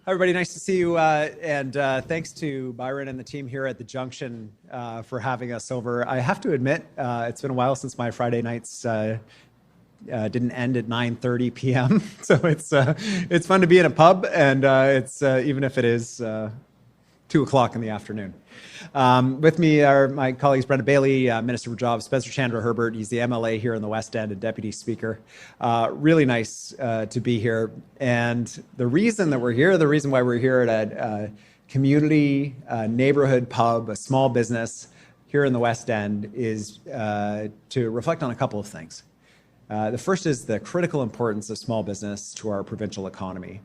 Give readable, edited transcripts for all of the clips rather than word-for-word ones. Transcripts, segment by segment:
Hi, everybody. Nice to see you. And thanks to Byron and the team here at the Junction for having us over. I have to admit, it's been a while since my Friday nights didn't end at 9:30 p.m. So it's fun to be in a pub, and it's even if it is 2 o'clock in the afternoon. With me are my colleagues Brenda Bailey, Minister for Jobs, Spencer Chandra Herbert. He's the MLA here in the West End and Deputy Speaker. Really nice to be here. And the reason that we're here, the reason why we're here at a community neighborhood pub, a small business here in the West End, is to reflect on a couple of things. The first is the critical importance of small business to our provincial economy.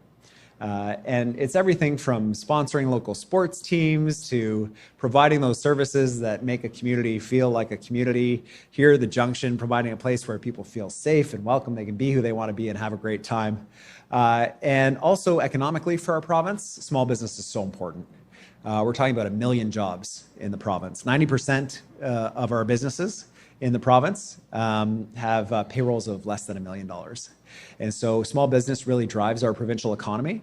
And it's everything from sponsoring local sports teams to providing those services that make a community feel like a community. Here, the Junction, providing a place where people feel safe and welcome. They can be who they want to be and have a great time. And also economically for our province, small business is so important. We're talking about 1 million jobs in the province. 90% of our businesses in the province have payrolls of less than $1 million. And so small business really drives our provincial economy.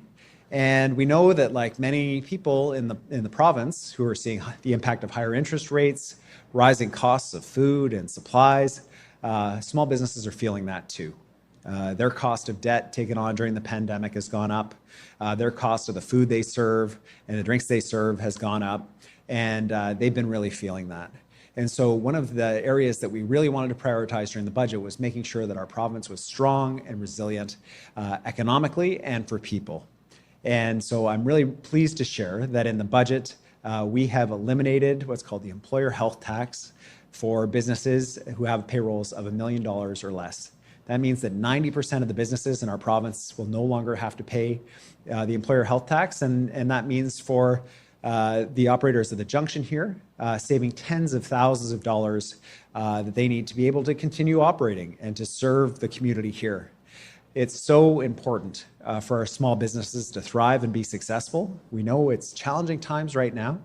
And we know that, like many people in the province who are seeing the impact of higher interest rates, rising costs of food and supplies, small businesses are feeling that too. Their cost of debt taken on during the pandemic has gone up. Their cost of the food they serve and the drinks they serve has gone up. And they've been really feeling that. And so one of the areas that we really wanted to prioritize during the budget was making sure that our province was strong and resilient economically and for people. And so I'm really pleased to share that in the budget, we have eliminated what's called the employer health tax for businesses who have payrolls of $1 million or less. That means that 90% of the businesses in our province will no longer have to pay the employer health tax. And that means for the operators of the Junction here, saving tens of thousands of dollars that they need to be able to continue operating and to serve the community here. It's so important for our small businesses to thrive and be successful. We know it's challenging times right now,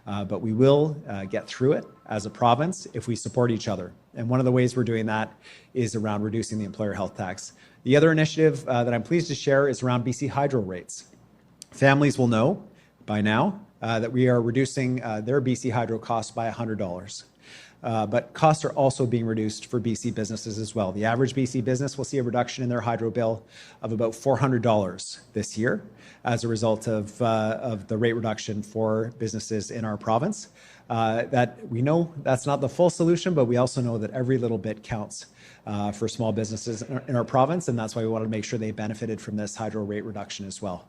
but we will get through it as a province if we support each other. And one of the ways we're doing that is around reducing the employer health tax. The other initiative that I'm pleased to share is around BC Hydro rates. Families will know by now that we are reducing their BC Hydro costs by $100. But costs are also being reduced for BC businesses as well. The average BC business will see a reduction in their hydro bill of about $400 this year as a result of the rate reduction for businesses in our province. That we know that's not the full solution, but we also know that every little bit counts for small businesses in our province, and that's why we wanted to make sure they benefited from this hydro rate reduction as well.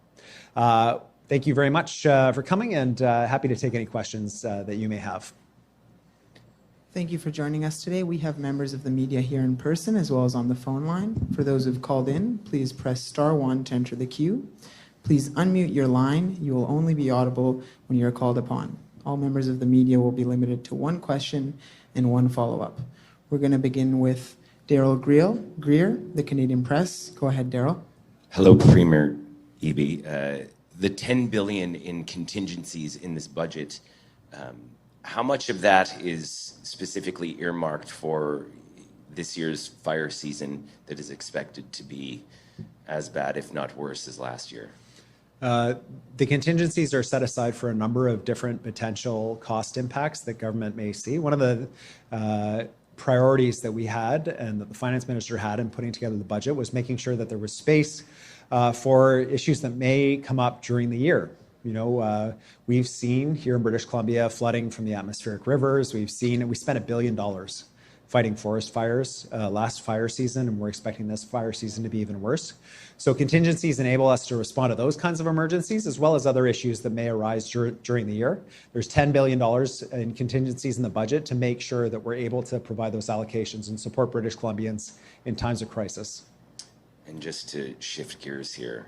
Thank you very much for coming, and happy to take any questions that you may have. Thank you for joining us today. We have members of the media here in person as well as on the phone line. For those who've called in, please press *1 to enter the queue. Please unmute your line. You will only be audible when you are called upon. All members of the media will be limited to one question and one follow-up. We're going to begin with Daryl Greer, the Canadian Press. Go ahead, Daryl. Hello, Premier Eby. The $10 billion in contingencies in this budget, how much of that is specifically earmarked for this year's fire season that is expected to be as bad, if not worse, as last year? The contingencies are set aside for a number of different potential cost impacts that government may see. One of the priorities that we had and that the finance minister had in putting together the budget was making sure that there was space for issues that may come up during the year. You know, we've seen here in British Columbia flooding from the atmospheric rivers. We spent $1 billion fighting forest fires last fire season, and we're expecting this fire season to be even worse. So contingencies enable us to respond to those kinds of emergencies as well as other issues that may arise during the year. There's $10 billion in contingencies in the budget to make sure that we're able to provide those allocations and support British Columbians in times of crisis. And just to shift gears here,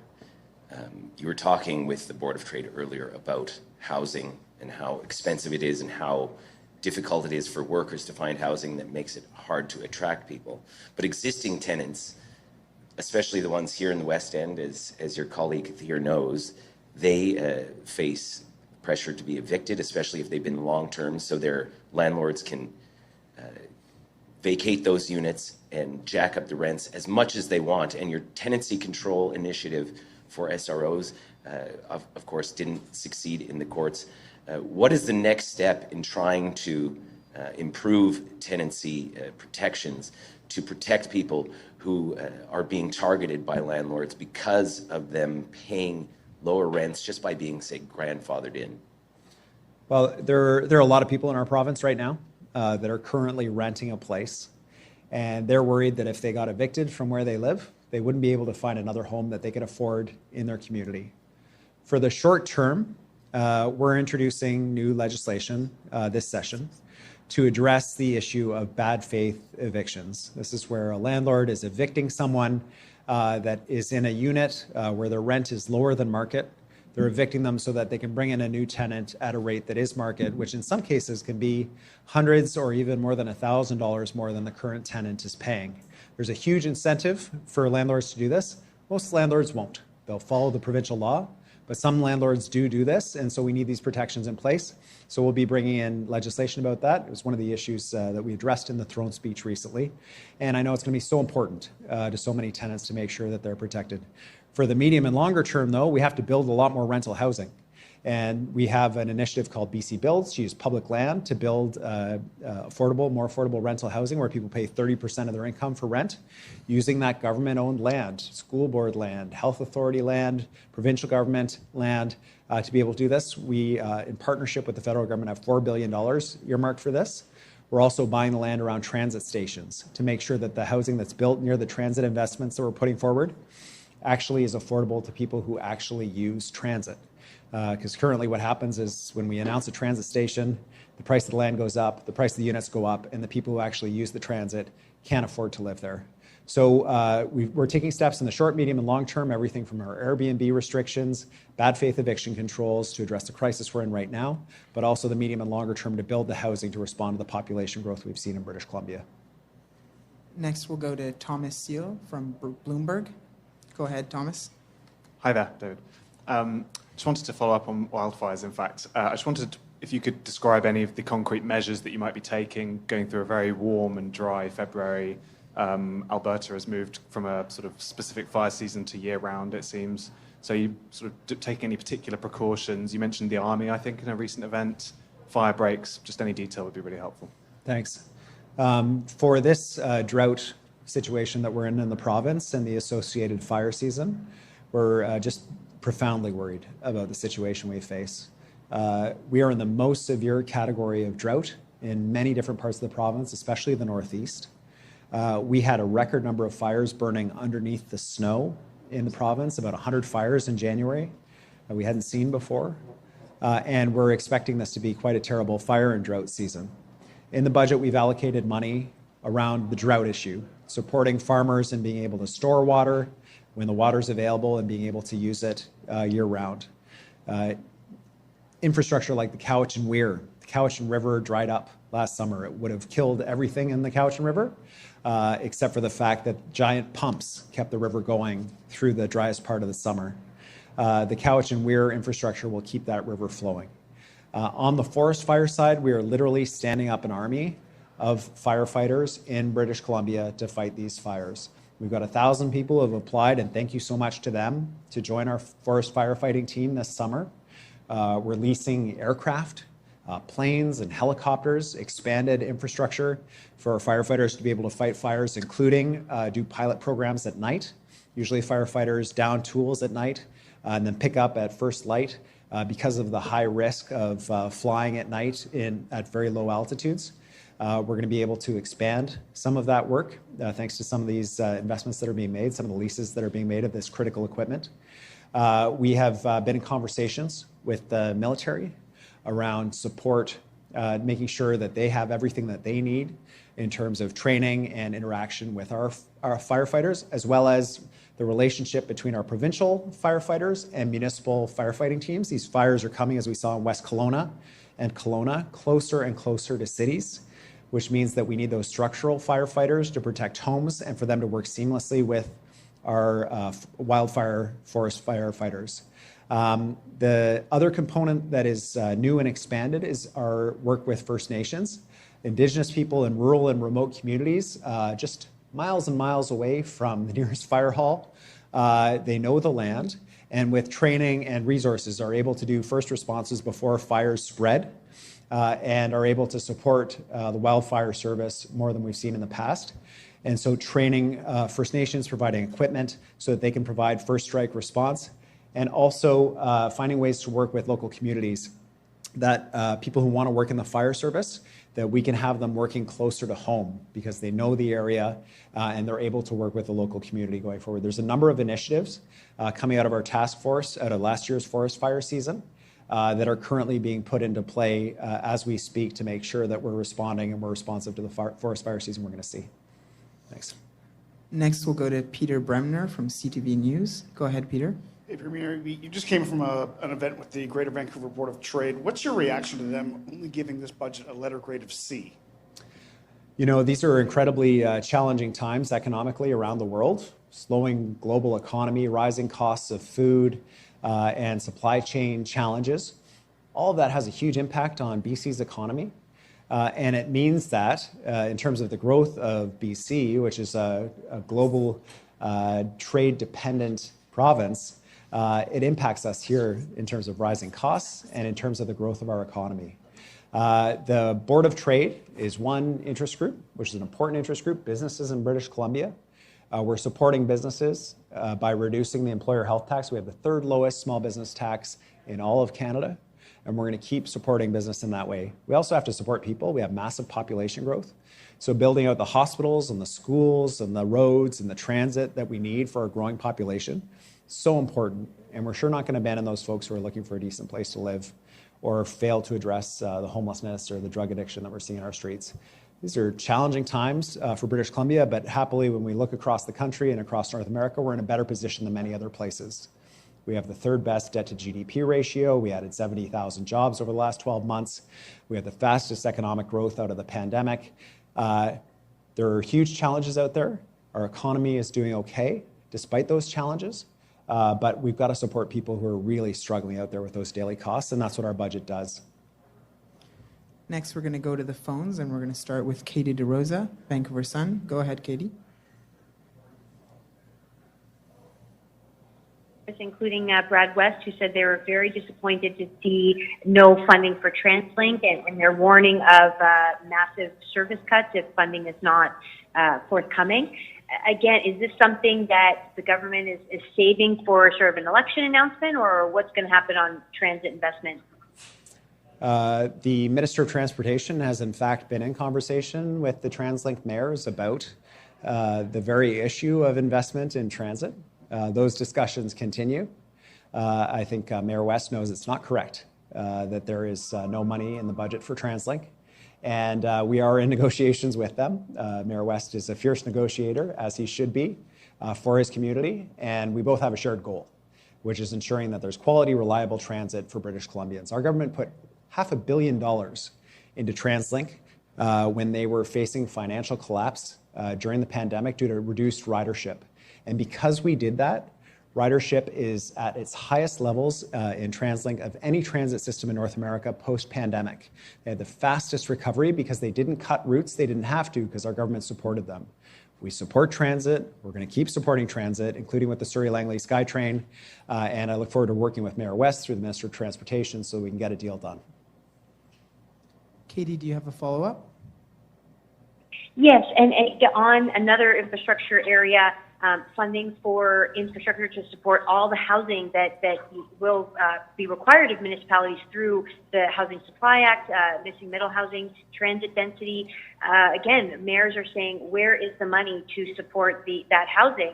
you were talking with the Board of Trade earlier about housing and how expensive it is and how difficult it is for workers to find housing that makes it hard to attract people. But existing tenants, especially the ones here in the West End, as your colleague here knows, they face pressure to be evicted, especially if they've been long-term, so their landlords can vacate those units and jack up the rents as much as they want. And your tenancy control initiative for SROs, of course, didn't succeed in the courts. What is the next step in trying to improve tenancy protections to protect people who are being targeted by landlords because of them paying lower rents just by being, say, grandfathered in? Well, there are a lot of people in our province right now that are currently renting a place, and they're worried that if they got evicted from where they live, they wouldn't be able to find another home that they could afford in their community. For the short term, we're introducing new legislation this session to address the issue of bad faith evictions. This is where a landlord is evicting someone that is in a unit where their rent is lower than market. They're evicting them so that they can bring in a new tenant at a rate that is market, which in some cases can be hundreds or even more than $1,000 more than the current tenant is paying. There's a huge incentive for landlords to do this. Most landlords won't. They'll follow the provincial law, but some landlords do this, and so we need these protections in place. So we'll be bringing in legislation about that. It was one of the issues that we addressed in the throne speech recently, and I know it's going to be so important to so many tenants to make sure that they're protected. For the medium and longer term, though, we have to build a lot more rental housing. And we have an initiative called BC Builds to use public land to build more affordable rental housing where people pay 30% of their income for rent, using that government-owned land, school board land, health authority land, provincial government land. To be able to do this, we, in partnership with the federal government, have $4 billion earmarked for this. We're also buying the land around transit stations to make sure that the housing that's built near the transit investments that we're putting forward actually is affordable to people who actually use transit. Because currently what happens is when we announce a transit station, the price of the land goes up, the price of the units go up, and the people who actually use the transit can't afford to live there. So we're taking steps in the short, medium, and long term, everything from our Airbnb restrictions, bad faith eviction controls to address the crisis we're in right now, but also the medium and longer term to build the housing to respond to the population growth we've seen in British Columbia. Next, we'll go to Thomas Seal from Bloomberg. Go ahead, Thomas. Hi there, David. Just wanted to follow up on wildfires, in fact. I just wanted, if you could describe any of the concrete measures that you might be taking going through a very warm and dry February. Alberta has moved from a sort of specific fire season to year-round, it seems. So you sort of taking any particular precautions? You mentioned the Army, I think, in a recent event, fire breaks. Just any detail would be really helpful. Thanks. For this drought situation that we're in the province and the associated fire season, we're just profoundly worried about the situation we face. We are in the most severe category of drought in many different parts of the province, especially the Northeast. We had a record number of fires burning underneath the snow in the province, about 100 fires in January that we hadn't seen before. And we're expecting this to be quite a terrible fire and drought season. In the budget, we've allocated money around the drought issue, supporting farmers and being able to store water when the water's available and being able to use it year-round. Infrastructure like the Cowichan Weir. The Cowichan River dried up last summer. It would have killed everything in the Cowichan River, except for the fact that giant pumps kept the river going through the driest part of the summer. The Cowichan Weir infrastructure will keep that river flowing. On the forest fire side, we are literally standing up an army of firefighters in British Columbia to fight these fires. We've got 1,000 people who have applied, and thank you so much to them to join our forest firefighting team this summer. We're leasing aircraft, planes and helicopters, expanded infrastructure for our firefighters to be able to fight fires, including do pilot programs at night. Usually firefighters down tools at night and then pick up at first light because of the high risk of flying at night at very low altitudes. We're going to be able to expand some of that work thanks to some of these investments that are being made, some of the leases that are being made of this critical equipment. We have been in conversations with the military around support, making sure that they have everything that they need in terms of training and interaction with our firefighters, as well as the relationship between our provincial firefighters and municipal firefighting teams. These fires are coming, as we saw in West Kelowna and Kelowna, closer and closer to cities, which means that we need those structural firefighters to protect homes and for them to work seamlessly with our wildfire forest firefighters. The other component that is new and expanded is our work with First Nations, Indigenous people in rural and remote communities, just miles and miles away from the nearest fire hall. They know the land, and with training and resources are able to do first responses before fires spread and are able to support the wildfire service more than we've seen in the past. And so training First Nations, providing equipment so that they can provide first strike response, and also finding ways to work with local communities that people who want to work in the fire service, that we can have them working closer to home because they know the area and they're able to work with the local community going forward. There's a number of initiatives coming out of our task force out of last year's forest fire season that are currently being put into play as we speak to make sure that we're responding and we're responsive to the forest fire season we're going to see. Thanks. Next, we'll go to Peter Bremner from CTV News. Go ahead, Peter. Hey, Premier, you just came from an event with the Greater Vancouver Board of Trade. What's your reaction to them only giving this budget a letter grade of C? You know, these are incredibly challenging times economically around the world. Slowing global economy, rising costs of food, and supply chain challenges. All of that has a huge impact on BC's economy. And it means that in terms of the growth of BC, which is a global trade-dependent province, it impacts us here in terms of rising costs and in terms of the growth of our economy. The Board of Trade is one interest group, which is an important interest group, businesses in British Columbia. We're supporting businesses by reducing the employer health tax. We have the third lowest small business tax in all of Canada, and we're going to keep supporting business in that way. We also have to support people. We have massive population growth. So building out the hospitals and the schools and the roads and the transit that we need for our growing population, so important. And we're sure not going to abandon those folks who are looking for a decent place to live or fail to address the homelessness or the drug addiction that we're seeing in our streets. These are challenging times for British Columbia, but happily, when we look across the country and across North America, we're in a better position than many other places. We have the third best debt to GDP ratio. We added 70,000 jobs over the last 12 months. We have the fastest economic growth out of the pandemic. There are huge challenges out there. Our economy is doing okay despite those challenges, but we've got to support people who are really struggling out there with those daily costs, and that's what our budget does. Next, we're going to go to the phones, and we're going to start with Katie DeRosa, Vancouver Sun. Go ahead, Katie. Including Brad West, who said they were very disappointed to see no funding for TransLink, and they're warning of massive service cuts if funding is not forthcoming. Again, is this something that the government is saving for sort of an election announcement, or what's going to happen on transit investment? The Minister of Transportation has in fact been in conversation with the TransLink mayors about the very issue of investment in transit. Those discussions continue. I think Mayor West knows it's not correct that there is no money in the budget for TransLink. And we are in negotiations with them. Mayor West is a fierce negotiator, as he should be, for his community. And we both have a shared goal, which is ensuring that there's quality, reliable transit for British Columbians. Our government put $500 million into TransLink when they were facing financial collapse during the pandemic due to reduced ridership. And because we did that, ridership is at its highest levels in TransLink of any transit system in North America post-pandemic. They had the fastest recovery because they didn't cut routes. They didn't have to because our government supported them. We support transit. We're going to keep supporting transit, including with the Surrey-Langley SkyTrain. And I look forward to working with Mayor West through the Minister of Transportation so we can get a deal done. Katie, do you have a follow-up? Yes, and on another infrastructure area, funding for infrastructure to support all the housing that will be required of municipalities through the Housing Supply Act, missing middle housing, transit density. Again, mayors are saying, where is the money to support that housing?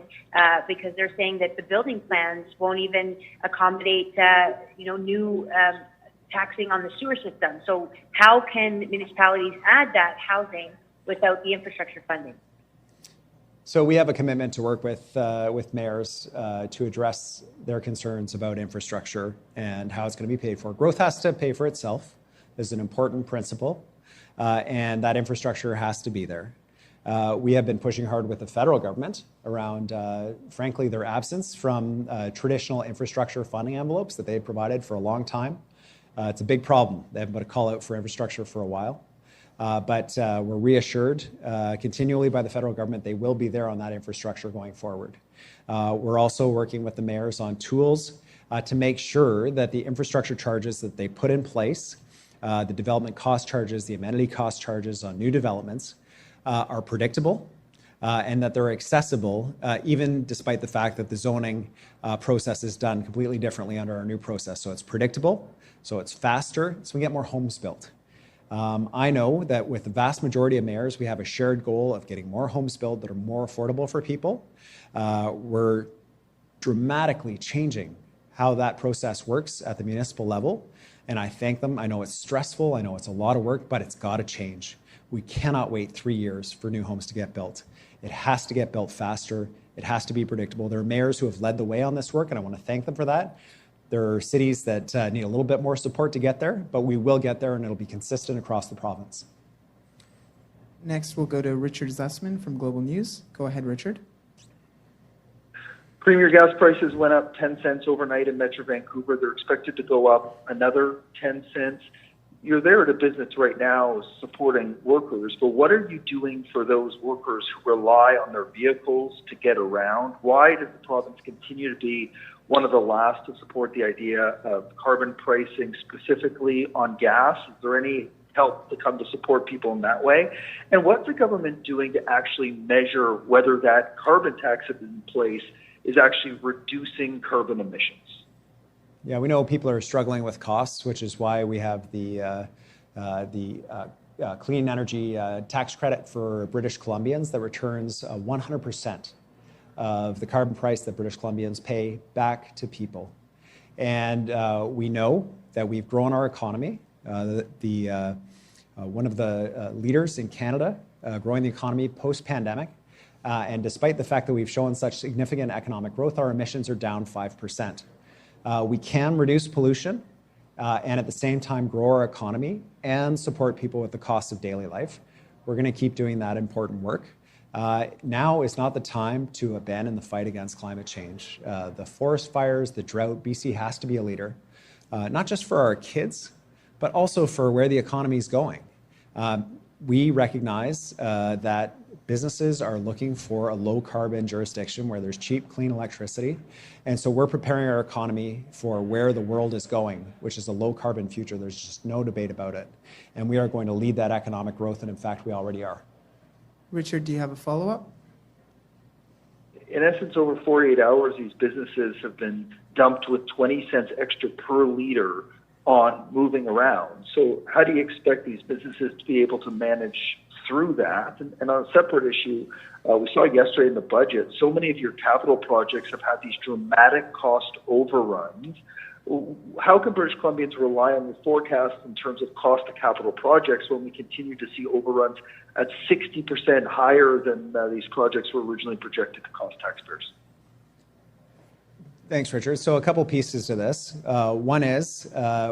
Because they're saying that the building plans won't even accommodate, new taxing on the sewer system. So how can municipalities add that housing without the infrastructure funding? So we have a commitment to work with mayors to address their concerns about infrastructure and how it's going to be paid for. Growth has to pay for itself. Is an important principle, and that infrastructure has to be there. We have been pushing hard with the federal government around, frankly, their absence from traditional infrastructure funding envelopes that they had provided for a long time. It's a big problem. They haven't put a call out for infrastructure for a while. But we're reassured continually by the federal government they will be there on that infrastructure going forward. We're also working with the mayors on tools to make sure that the infrastructure charges that they put in place, the development cost charges, the amenity cost charges on new developments, are predictable and that they're accessible, even despite the fact that the zoning process is done completely differently under our new process. So it's predictable, so it's faster, so we get more homes built. I know that with the vast majority of mayors, we have a shared goal of getting more homes built that are more affordable for people. We're dramatically changing how that process works at the municipal level, and I thank them. I know it's stressful, I know it's a lot of work, but it's got to change. We cannot wait 3 years for new homes to get built. It has to get built faster. It has to be predictable. There are mayors who have led the way on this work, and I want to thank them for that. There are cities that need a little bit more support to get there, but we will get there, and it'll be consistent across the province. Next, we'll go to Richard Zussman from Global News. Go ahead, Richard. Premier, gas prices went up 10 cents overnight in Metro Vancouver. They're expected to go up another 10 cents. You're there at a business right now supporting workers, but what are you doing for those workers who rely on their vehicles to get around? Why does the province continue to be one of the last to support the idea of carbon pricing specifically on gas? Is there any help to come to support people in that way? And what's the government doing to actually measure whether that carbon tax that's in place is actually reducing carbon emissions? Yeah, we know people are struggling with costs, which is why we have the clean energy tax credit for British Columbians that returns 100% of the carbon price that British Columbians pay back to people. And we know that we've grown our economy. One of the leaders in Canada growing the economy post-pandemic. And despite the fact that we've shown such significant economic growth, our emissions are down 5%. We can reduce pollution and at the same time grow our economy and support people with the cost of daily life. We're going to keep doing that important work. Now is not the time to abandon the fight against climate change. The forest fires, the drought, BC has to be a leader, not just for our kids, but also for where the economy is going. We recognize that businesses are looking for a low carbon jurisdiction where there's cheap, clean electricity. And so we're preparing our economy for where the world is going, which is a low carbon future. There's just no debate about it. And we are going to lead that economic growth. And in fact, we already are. Richard, do you have a follow-up? In essence, over 48 hours, these businesses have been dumped with 20 cents extra per liter on moving around. So how do you expect these businesses to be able to manage through that? And on a separate issue, we saw yesterday in the budget, so many of your capital projects have had these dramatic cost overruns. How can British Columbians rely on the forecast in terms of cost of capital projects when we continue to see overruns at 60% higher than these projects were originally projected to cost taxpayers? Thanks, Richard. So a couple pieces to this. One is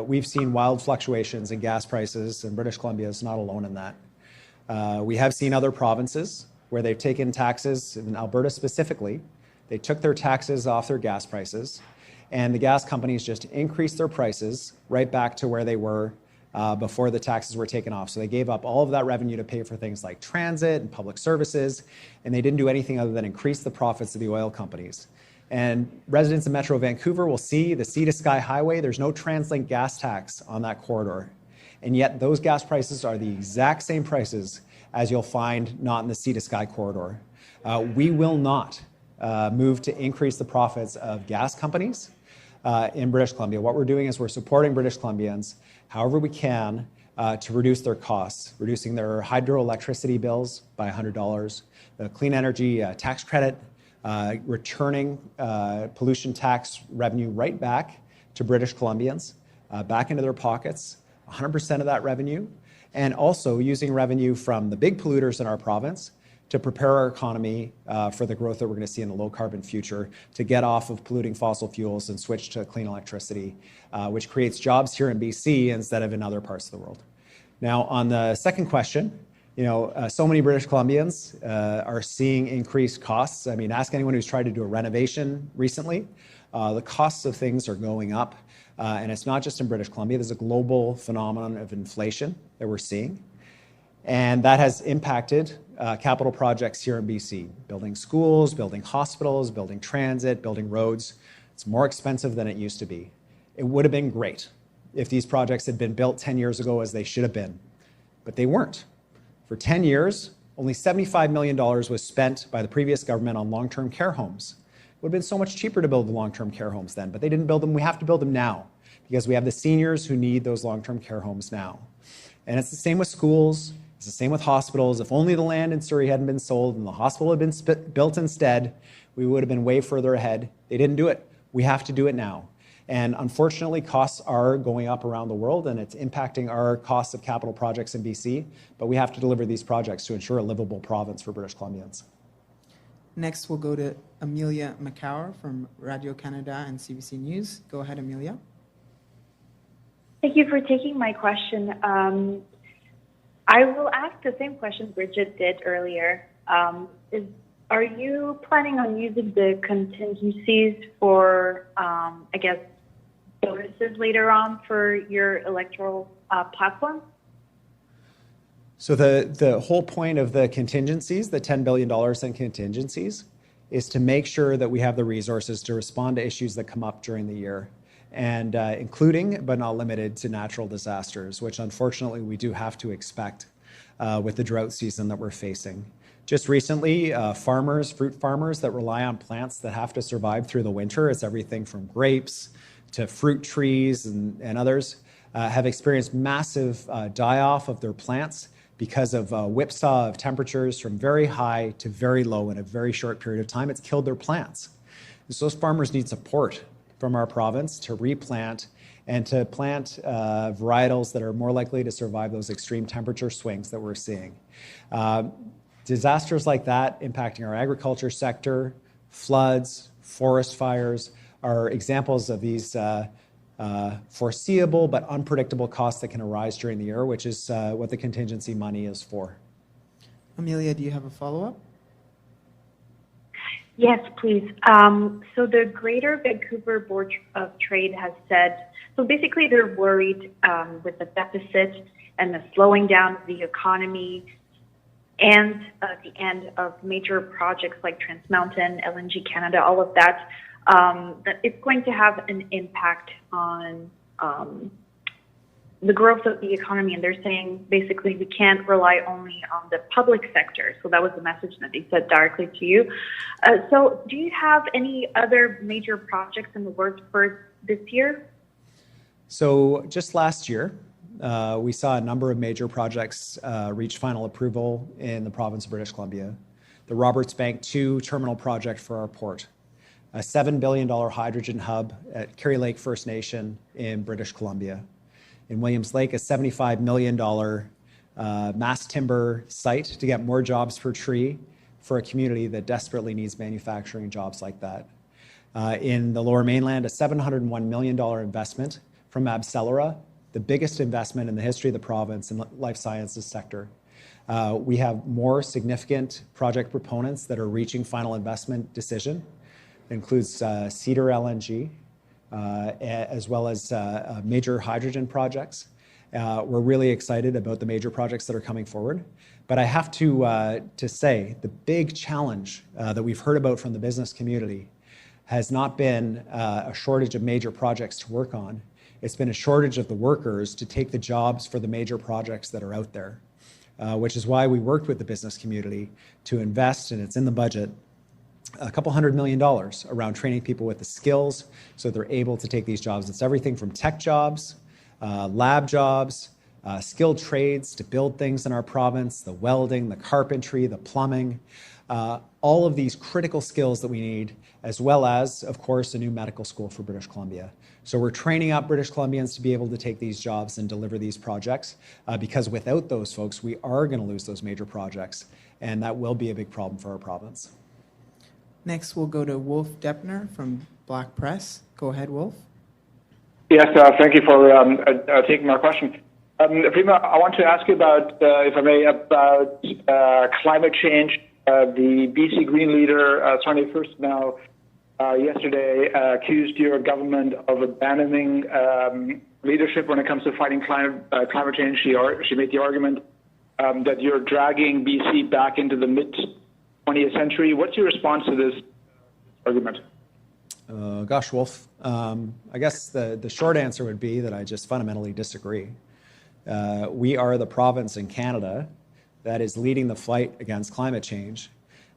we've seen wild fluctuations in gas prices, and British Columbia is not alone in that. We have seen other provinces where they've taken taxes, in Alberta specifically, they took their taxes off their gas prices, and the gas companies just increased their prices right back to where they were before the taxes were taken off. So they gave up all of that revenue to pay for things like transit and public services, and they didn't do anything other than increase the profits of the oil companies. And residents in Metro Vancouver will see the Sea to Sky Highway. There's no TransLink gas tax on that corridor. And yet those gas prices are the exact same prices as you'll find not in the Sea to Sky corridor. We will not move to increase the profits of gas companies in British Columbia. What we're doing is we're supporting British Columbians however we can to reduce their costs, reducing their hydroelectricity bills by $100, the clean energy tax credit, returning pollution tax revenue right back to British Columbians, back into their pockets, 100% of that revenue, and also using revenue from the big polluters in our province to prepare our economy for the growth that we're going to see in the low carbon future, to get off of polluting fossil fuels and switch to clean electricity, which creates jobs here in BC instead of in other parts of the world. Now, on the second question, so many British Columbians are seeing increased costs. I mean, ask anyone who's tried to do a renovation recently. The costs of things are going up. And it's not just in British Columbia. There's a global phenomenon of inflation that we're seeing. And that has impacted capital projects here in BC, building schools, building hospitals, building transit, building roads. It's more expensive than it used to be. It would have been great if these projects had been built 10 years ago as they should have been, but they weren't. For 10 years, only $75 million was spent by the previous government on long-term care homes. It would have been so much cheaper to build the long-term care homes then, but they didn't build them. We have to build them now because we have the seniors who need those long-term care homes now. And it's the same with schools. It's the same with hospitals. If only the land in Surrey hadn't been sold and the hospital had been built instead, we would have been way further ahead. They didn't do it. We have to do it now. And unfortunately, costs are going up around the world, and it's impacting our costs of capital projects in BC, but we have to deliver these projects to ensure a livable province for British Columbians. Next, we'll go to Amelia McCower from Radio-Canada and CBC News. Go ahead, Amelia. Thank you for taking my question. I will ask the same question Bridget did earlier. Are you planning on using the contingencies for, bonuses later on for your electoral platform? So the whole point of the contingencies, the $10 billion in contingencies, is to make sure that we have the resources to respond to issues that come up during the year, and including, but not limited to, natural disasters, which unfortunately we do have to expect with the drought season that we're facing. Just recently, fruit farmers that rely on plants that have to survive through the winter, it's everything from grapes to fruit trees and others, have experienced massive die-off of their plants because of whipsaw of temperatures from very high to very low in a very short period of time. It's killed their plants. So those farmers need support from our province to replant and to plant varietals that are more likely to survive those extreme temperature swings that we're seeing. Disasters like that impacting our agriculture sector, floods, forest fires, are examples of these foreseeable but unpredictable costs that can arise during the year, which is what the contingency money is for. Amelia, do you have a follow-up? Yes, please. So the Greater Vancouver Board of Trade has said, so basically they're worried with the deficit and the slowing down of the economy and the end of major projects like Trans Mountain, LNG Canada, all of that, that it's going to have an impact on the growth of the economy. And they're saying basically we can't rely only on the public sector. So that was the message that they said directly to you. So do you have any other major projects in the works for this year? So just last year, we saw a number of major projects reach final approval in the province of British Columbia. The Roberts Bank 2 terminal project for our port, a $7 billion hydrogen hub at Carrie Lake First Nation in British Columbia. In Williams Lake, a $75 million mass timber site to get more jobs per tree for a community that desperately needs manufacturing jobs like that. In the Lower Mainland, a $701 million investment from Abcelera, the biggest investment in the history of the province in the life sciences sector. We have more significant project proponents that are reaching final investment decision. It includes Cedar LNG, as well as major hydrogen projects. We're really excited about the major projects that are coming forward. But I have to say, the big challenge that we've heard about from the business community has not been a shortage of major projects to work on. It's been a shortage of the workers to take the jobs for the major projects that are out there, which is why we worked with the business community to invest, and it's in the budget, a couple $100 million around training people with the skills so they're able to take these jobs. It's everything from tech jobs, lab jobs, skilled trades to build things in our province, the welding, the carpentry, the plumbing, all of these critical skills that we need, as well as, of course, a new medical school for British Columbia. So we're training up British Columbians to be able to take these jobs and deliver these projects, because without those folks, we are going to lose those major projects, and that will be a big problem for our province. Next, we'll go to Wolf Deppner from Black Press. Go ahead, Wolf. Yes, thank you for taking my question. Prima, I want to ask you about, if I may, about climate change. The BC Green leader, Sonny First now, yesterday accused your government of abandoning leadership when it comes to fighting climate change. She made the argument that you're dragging BC back into the mid-20th century. What's your response to this argument? Gosh, Wolf, I guess the short answer would be that I just fundamentally disagree. We are the province in Canada that is leading the fight against climate change.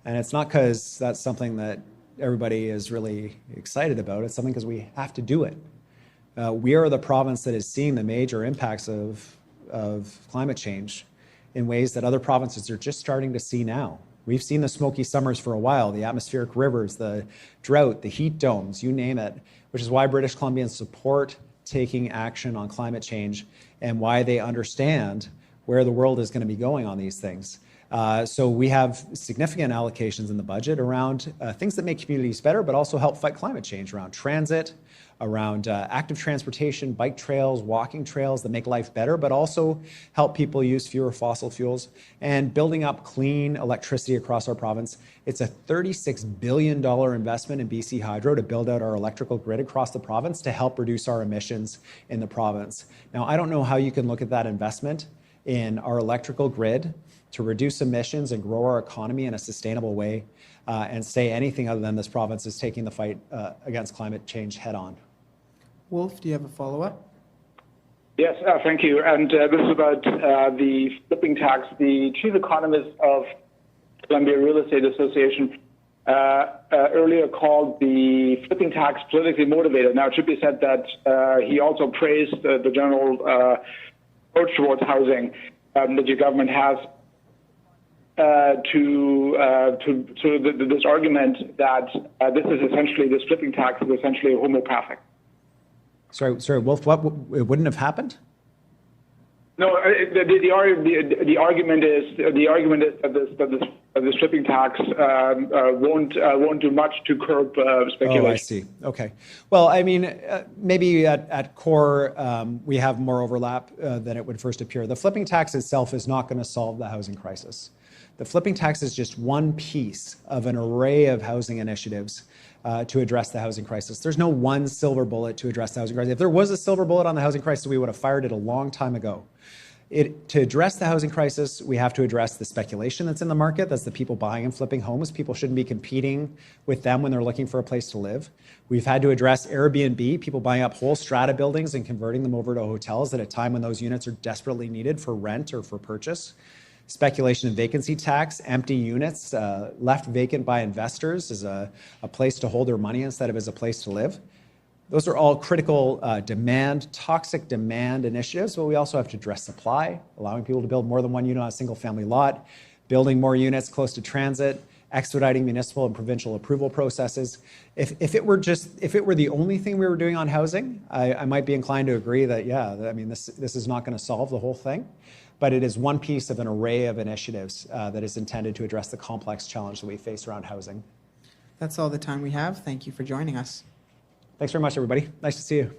And it's not because that's something that everybody is really excited about. It's something because we have to do it. We are the province that is seeing the major impacts of climate change in ways that other provinces are just starting to see now. We've seen the smoky summers for a while, the atmospheric rivers, the drought, the heat domes, you name it, which is why British Columbians support taking action on climate change and why they understand where the world is going to be going on these things. So we have significant allocations in the budget around things that make communities better, but also help fight climate change, around transit, around active transportation, bike trails, walking trails that make life better, but also help people use fewer fossil fuels, and building up clean electricity across our province. It's a $36 billion investment in BC Hydro to build out our electrical grid across the province to help reduce our emissions in the province. Now, I don't know how you can look at that investment in our electrical grid to reduce emissions and grow our economy in a sustainable way and say anything other than this province is taking the fight against climate change head on. Wolf, do you have a follow-up? Yes, thank you. And this is about the flipping tax. The chief economist of Columbia Real Estate Association earlier called the flipping tax politically motivated. Now, it should be said that he also praised the general approach towards housing that your government has to this argument that this flipping tax is essentially homeopathic. Sorry, Wolf, it wouldn't have happened? No, the argument is that this flipping tax won't do much to curb speculation. Oh, I see. Okay. Well, I mean, maybe at core we have more overlap than it would first appear. The flipping tax itself is not going to solve the housing crisis. The flipping tax is just one piece of an array of housing initiatives to address the housing crisis. There's no one silver bullet to address the housing crisis. If there was a silver bullet on the housing crisis, we would have fired it a long time ago. To address the housing crisis, we have to address the speculation that's in the market. That's the people buying and flipping homes. People shouldn't be competing with them when they're looking for a place to live. We've had to address Airbnb, people buying up whole strata buildings and converting them over to hotels at a time when those units are desperately needed for rent or for purchase. Speculation and vacancy tax, empty units left vacant by investors as a place to hold their money instead of as a place to live. Those are all critical toxic demand initiatives, but we also have to address supply, allowing people to build more than one unit on a single family lot, building more units close to transit, expediting municipal and provincial approval processes. If it were the only thing we were doing on housing, I might be inclined to agree that, yeah, I mean, this is not going to solve the whole thing, but it is one piece of an array of initiatives that is intended to address the complex challenge that we face around housing. That's all the time we have. Thank you for joining us. Thanks very much, everybody. Nice to see you.